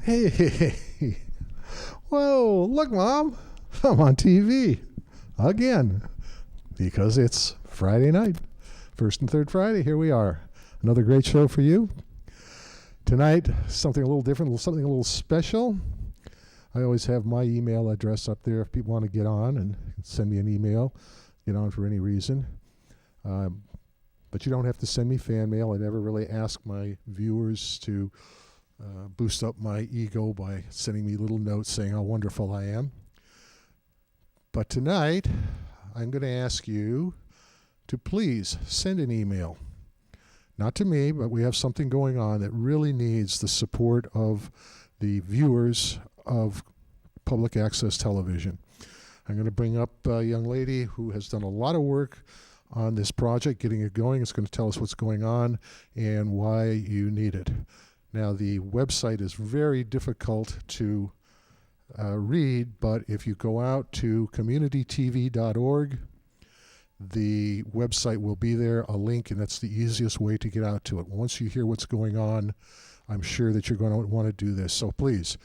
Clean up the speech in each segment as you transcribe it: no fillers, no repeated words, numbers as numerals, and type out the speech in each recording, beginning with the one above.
Hey, whoa, look, Mom, I'm on TV again because it's Friday night. First and third Friday, here we are. Another great show for you. Tonight, something a little different, something a little special. I always have my email address up there if people want to get on and send me an email, get on for any reason. But you don't have to send me fan mail. I never really ask my viewers to boost up my ego by sending me little notes saying how wonderful I am. But tonight, I'm going to ask you to please send an email. Not to me, but we have something going on that really needs the support of the viewers of public access television. I'm going to bring up a young lady who has done a lot of work on this project, getting it going. It's going to tell us what's going on and why you need it. Now, the website is very difficult to read, but if you go out to communitytv.org, the website will be there, a link, and that's the easiest way to get out to it. Once you hear what's going on, I'm sure that you're going to want to do this. So please,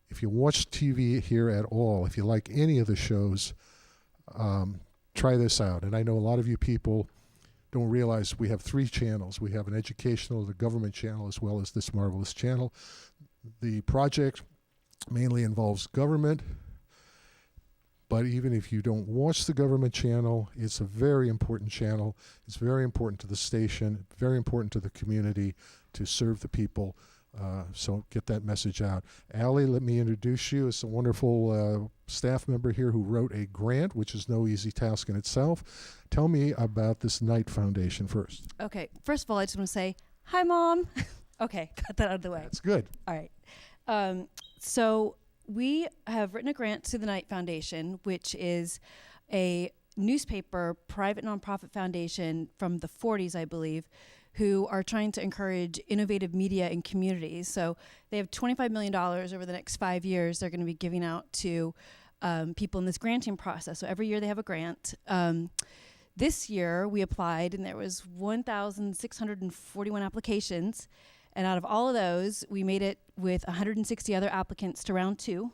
if you watch TV here at all, if you like any of the shows, try this out. And I know a lot of you people don't realize we have 3 channels. We have an educational, the government channel, as well as this marvelous channel. The project mainly involves government, but even if you don't watch the government channel, it's a very important channel. It's very important to the station, very important to the community to serve the people. So get that message out. Allie, let me introduce you. It's a wonderful staff member here who wrote a grant, which is no easy task in itself. Tell me about this Knight Foundation first. Okay, first of all, I just want to say, hi, Mom. Okay, got that out of the way. That's good. All right. So we have written a grant to the Knight Foundation, which is a newspaper, private nonprofit foundation from the 40s, I believe, who are trying to encourage innovative media in communities. So they have $25 million over the next 5 years they're going to be giving out to people in this granting process. So every year they have a grant. This year we applied and there was 1,641 applications. And out of all of those, we made it with 160 other applicants to round 2.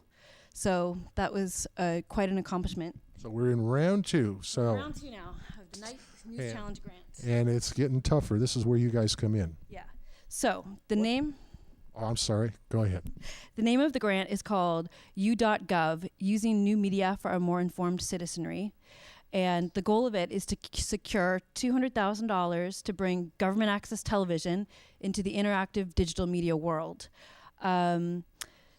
So that was quite an accomplishment. So we're in round 2. So round 2 now of the Knight News Challenge Grant. And it's getting tougher. This is where you guys come in. Yeah. So the name... Oh, I'm sorry. Go ahead. The name of the grant is called U.gov, Using New Media for a More Informed Citizenry. And the goal of it is to secure $200,000 to bring government access television into the interactive digital media world.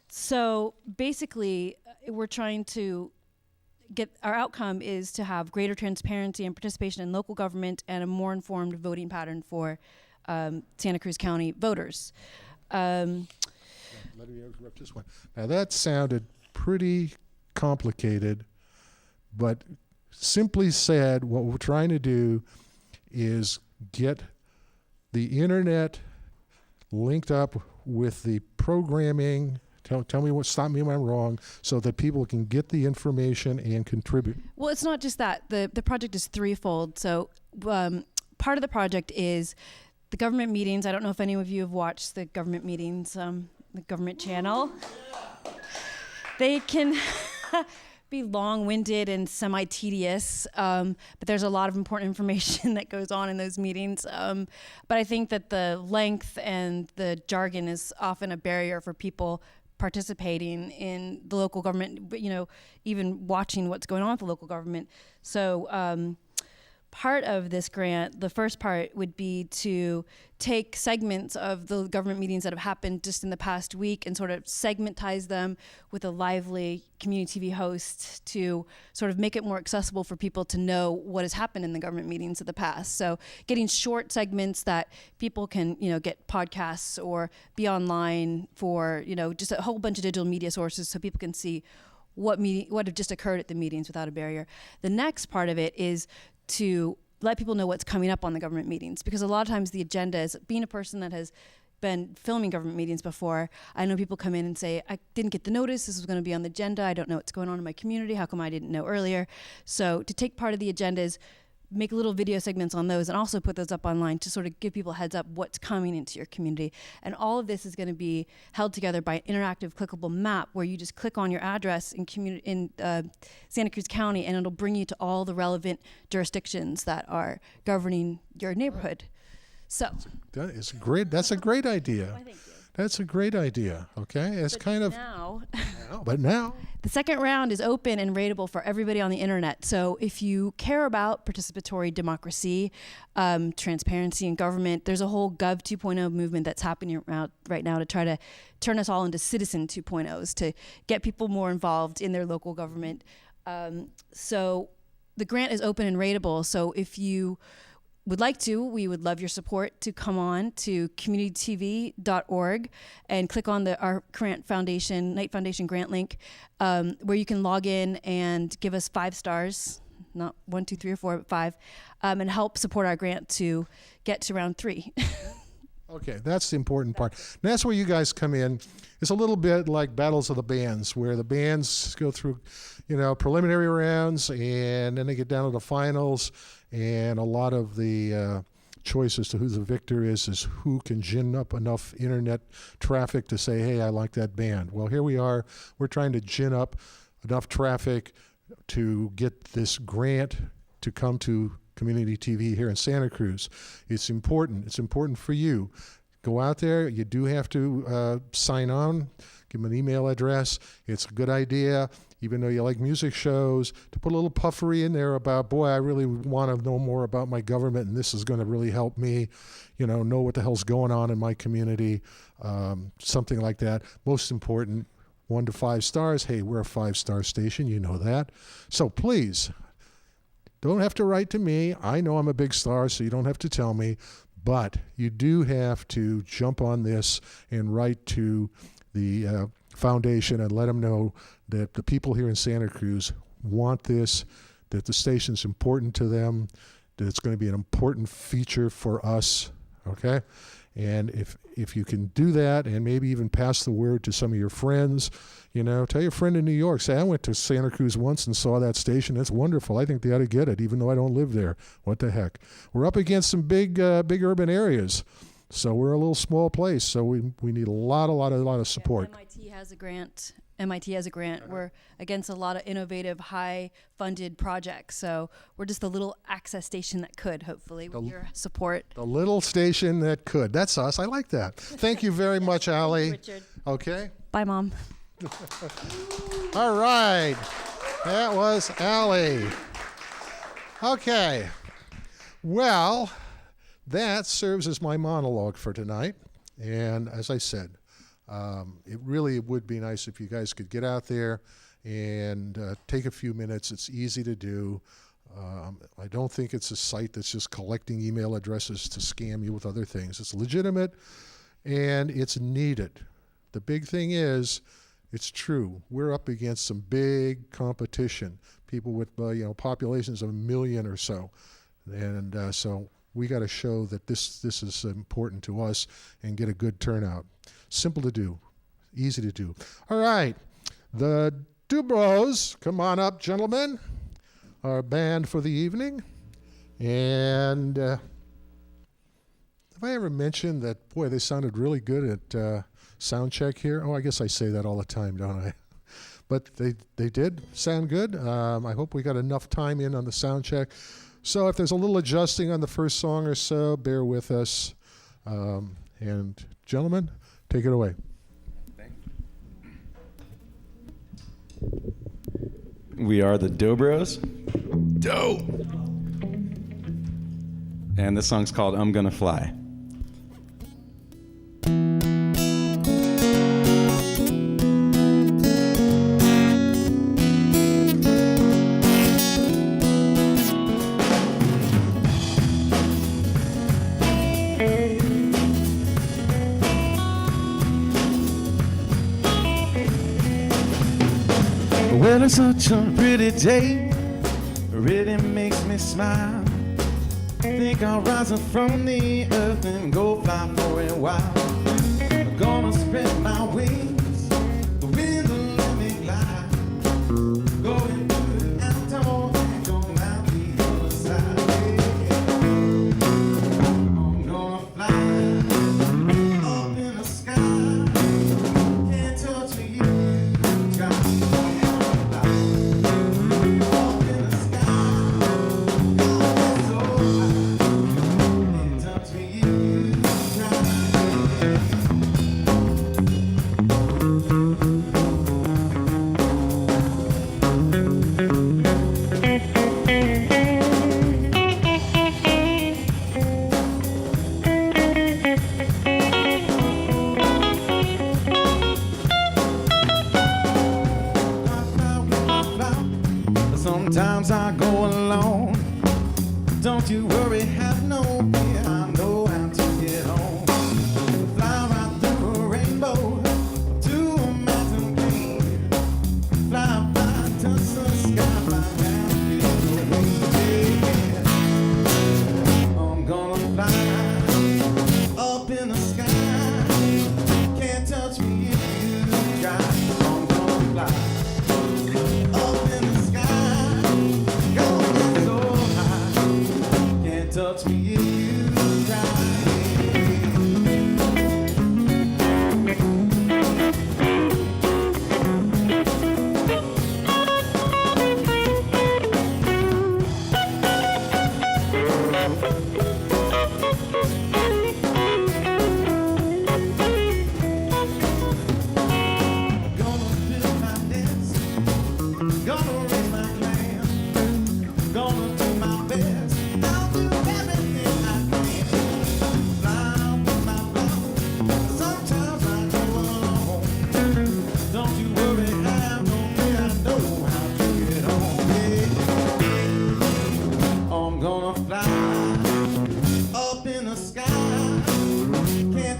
So basically, we're trying to our outcome is to have greater transparency and participation in local government and a more informed voting pattern for Santa Cruz County voters. Let me interrupt this one. Now that sounded pretty complicated, but simply said, what we're trying to do is get the internet linked up with the programming. Tell me stop me when I'm wrong, so that people can get the information and contribute. Well, it's not just that. The project is threefold. So part of the project is the government meetings. I don't know if any of you have watched the government meetings, the government channel. They can be long-winded and semi-tedious, but there's a lot of important information that goes on in those meetings. But I think that the length and the jargon is often a barrier for people participating in the local government, but, even watching what's going on with the local government. So part of this grant, the first part would be to take segments of the government meetings that have happened just in the past week and sort of segmentize them with a lively community TV host to sort of make it more accessible for people to know what has happened in the government meetings of the past. So getting short segments that people can, get podcasts or be online for, just a whole bunch of digital media sources so people can see what have just occurred at the meetings without a barrier. The next part of it is to let people know what's coming up on the government meetings, because a lot of times the agenda is, being a person that has been filming government meetings before, I know people come in and say, I didn't get the notice, this was going to be on the agenda, I don't know what's going on in my community, how come I didn't know earlier? So to take part of the agenda is make little video segments on those and also put those up online to sort of give people heads up what's coming into your community. And all of this is going to be held together by an interactive clickable map where you just click on your address in Santa Cruz County, and it'll bring you to all the relevant jurisdictions that are governing your neighborhood. So That's a great idea. I think That's a great idea. Okay, it's kind of now. But now The second round is open and rateable for everybody on the internet. So if you care about participatory democracy, transparency in government, there's a whole Gov 2.0 movement that's happening right now to try to turn us all into citizen 2.0s, to get people more involved in their local government. So the grant is open and rateable. So if you would like to, we would love your support to come on to communitytv.org and click on our Knight Foundation grant link, where you can log in and give us 5 stars, not 1, 2, 3, or 4, but 5, and help support our grant to get to round 3. Okay, that's the important part. And that's where you guys come in. It's a little bit like Battles of the Bands, where the bands go through, preliminary rounds, and then they get down to the finals, and a lot of the choice as to who the victor is who can gin up enough internet traffic to say, hey, I like that band. Well, here we are. We're trying to gin up enough traffic to get this grant to come to community TV here in Santa Cruz. It's important. It's important for you. Go out there. You do have to sign on, give them an email address. It's a good idea, even though you like music shows, to put a little puffery in there about, boy, I really want to know more about my government, and this is going to really help me, know what the hell's going on in my community, something like that. Most important, 1 to 5 stars. Hey, we're a 5-star station. You know that. So please, don't have to write to me. I know I'm a big star, so you don't have to tell me. But you do have to jump on this and write to the foundation and let them know that the people here in Santa Cruz want this, that the station's important to them, that it's going to be an important feature for us, okay? And if you can do that and maybe even pass the word to some of your friends, tell your friend in New York, say, I went to Santa Cruz once and saw that station. It's wonderful. I think they ought to get it, even though I don't live there. What the heck? We're up against some big urban areas. So we're a little small place. So we need a lot of support. Yeah, MIT has a grant. We're against a lot of innovative, high-funded projects. So we're just the little access station that could, hopefully, with your support. The little station that could. That's us. I like that. Thank you very much, Allie. Richard. Okay. Bye, Mom. All right. That was Allie. Okay. Well, that serves as my monologue for tonight. And as I said, it really would be nice if you guys could get out there and take a few minutes. It's easy to do. I don't think it's a site that's just collecting email addresses to scam you with other things. It's legitimate and it's needed. The big thing is, it's true. We're up against some big competition. People with populations of 1 million or so, and so we got to show that this is important to us and get a good turnout. Simple to do, easy to do. All right, the Dubros, come on up, gentlemen. Our band for the evening, and have I ever mentioned that? Boy, they sounded really good at sound check here. Oh, I guess I say that all the time, don't I? But they did sound good. I hope we got enough time in on the sound check. So if there's a little adjusting on the first song or so, bear with us. And gentlemen, take it away. We are the Dobros. Dope. And this song's called I'm Gonna Fly. Well, it's such a pretty day, it really makes me smile. Think I'll rise up from the earth and go fly for a while. I'm gonna spread my wings, the wind will let me glide. Going to the outdoor and come out the other side. Can't touch me if you try.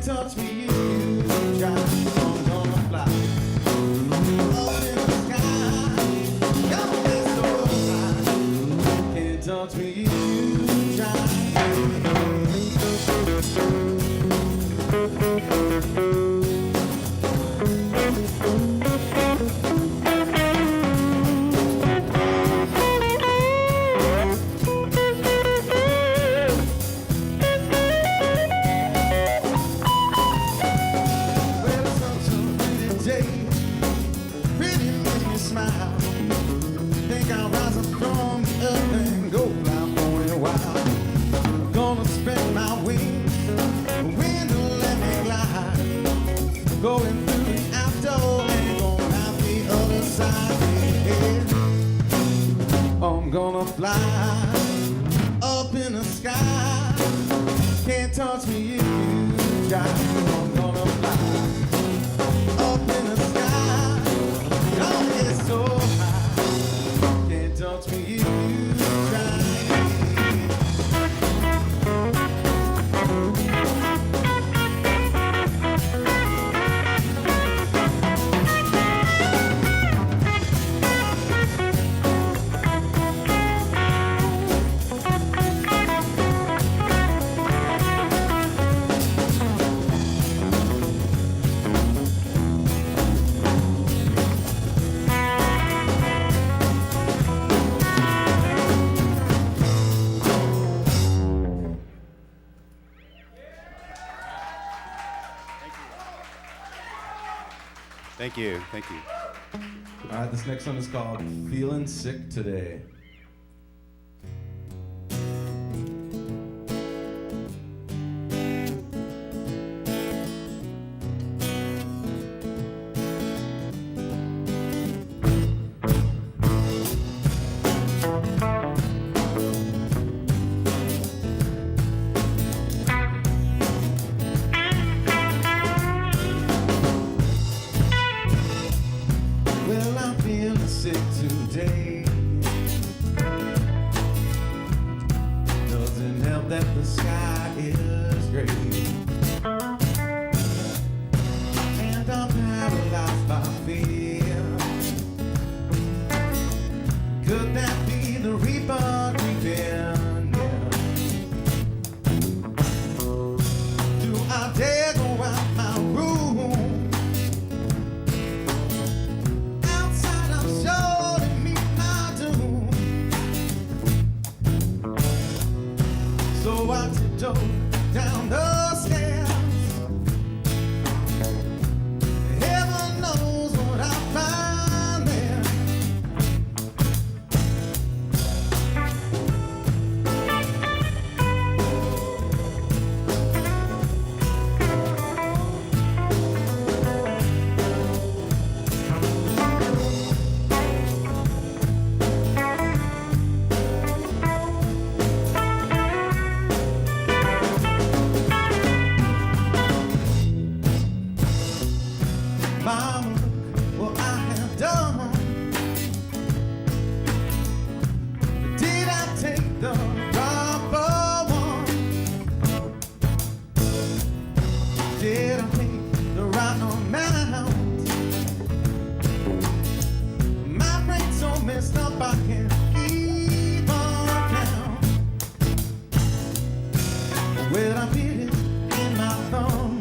Touch me, you try. I'm gonna fly up in the sky. Got me so high. Can't touch me, you try. Going through the outdoor and going out the other side. Yeah. I'm gonna fly up in the sky. Can't touch me if you try. I'm gonna fly up in the sky. Gonna get so high. Can't touch me if you try. Thank you, thank you. All right, this next one is called Feeling Sick Today. Well, I'm feeling sick today. Doesn't help that the sky is gray, and I'm paralyzed by fear. Could that be the reaper creeping? Yeah. Do I dare go out my room? So I tiptoe down the stairs. Heaven knows what I'll find there. Mama, what I have done. Did I take the proper one? Did I take the right amount? My brain's so messed up I can't even count. Well, I feel it in my thumb.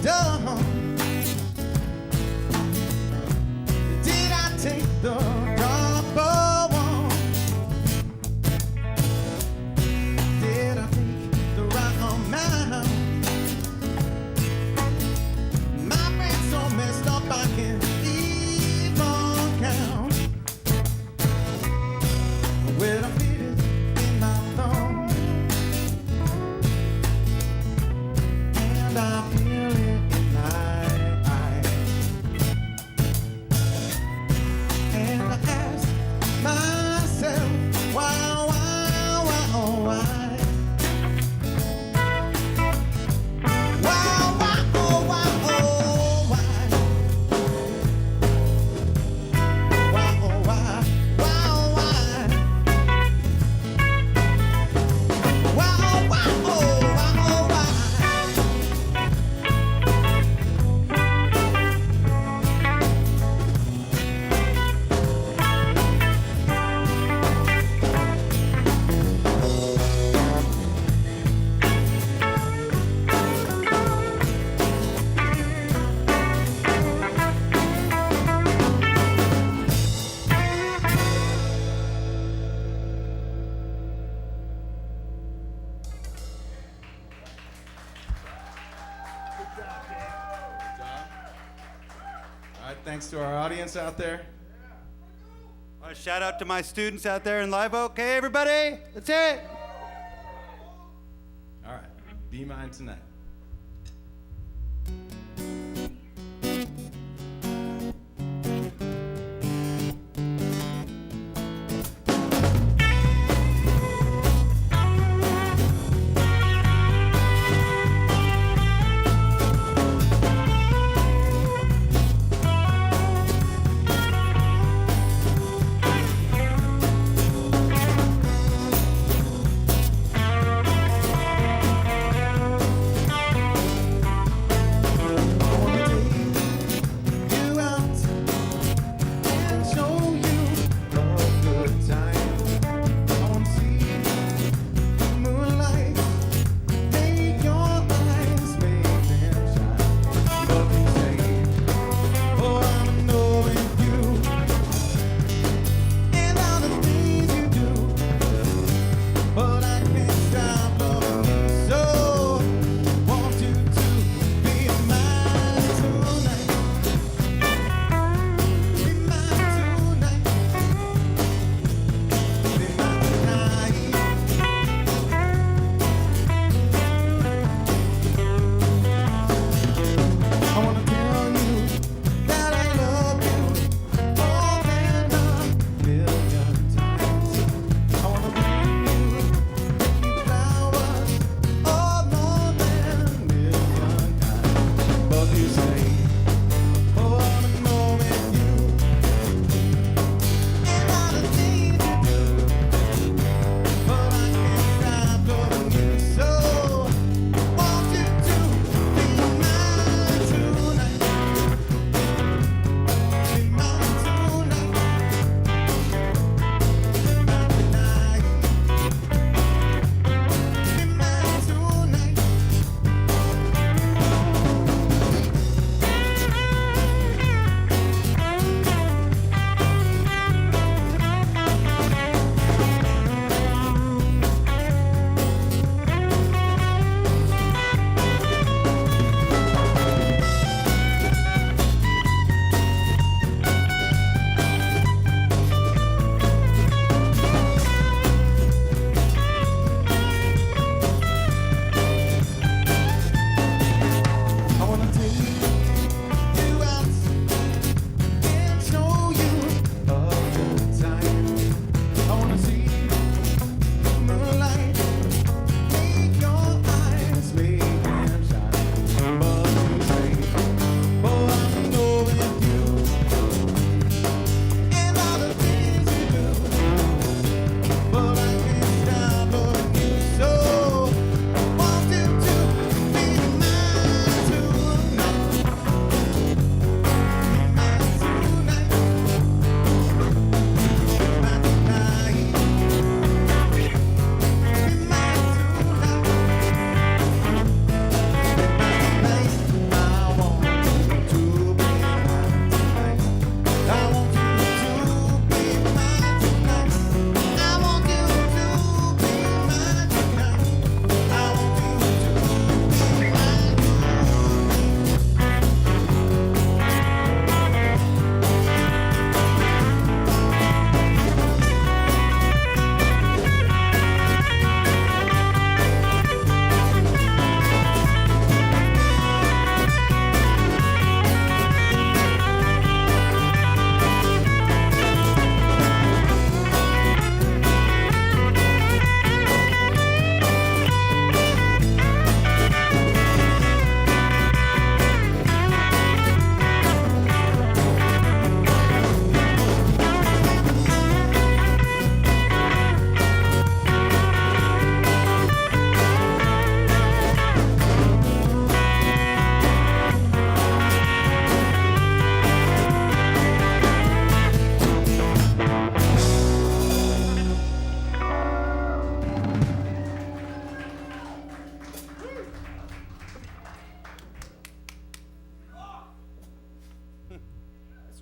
done? Did I take the double one? Did I take the right amount? My brain's so messed up I can't even count. When I feel it in my thumb, and I feel it in my eyes, and I ask myself, why, oh, why? Why, oh, why? Why, oh, why? Why, why? Why, oh, why? All right, thanks to our audience out there. A shout out to my students out there in Live Oak. Hey, everybody, let's hear it. All right, be mine tonight.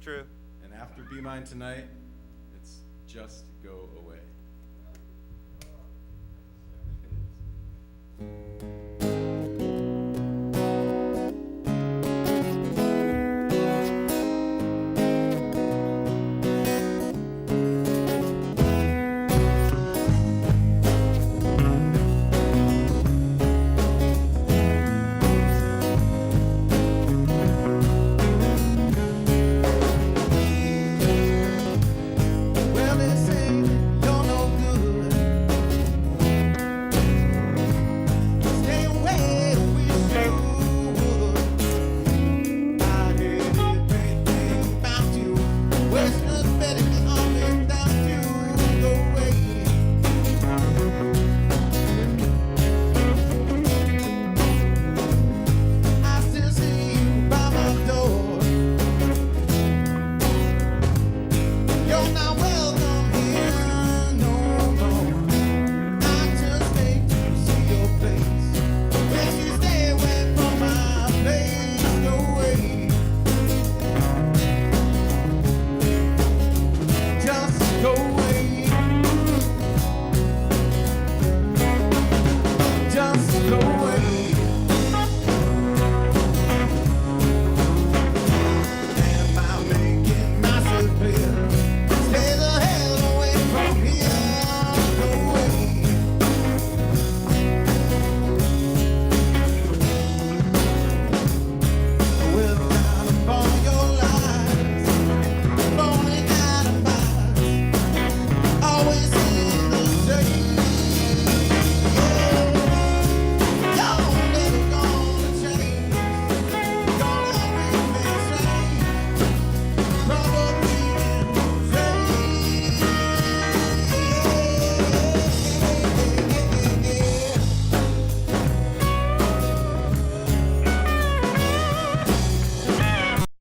true. And after Be Mine Tonight, it's Just Go Away.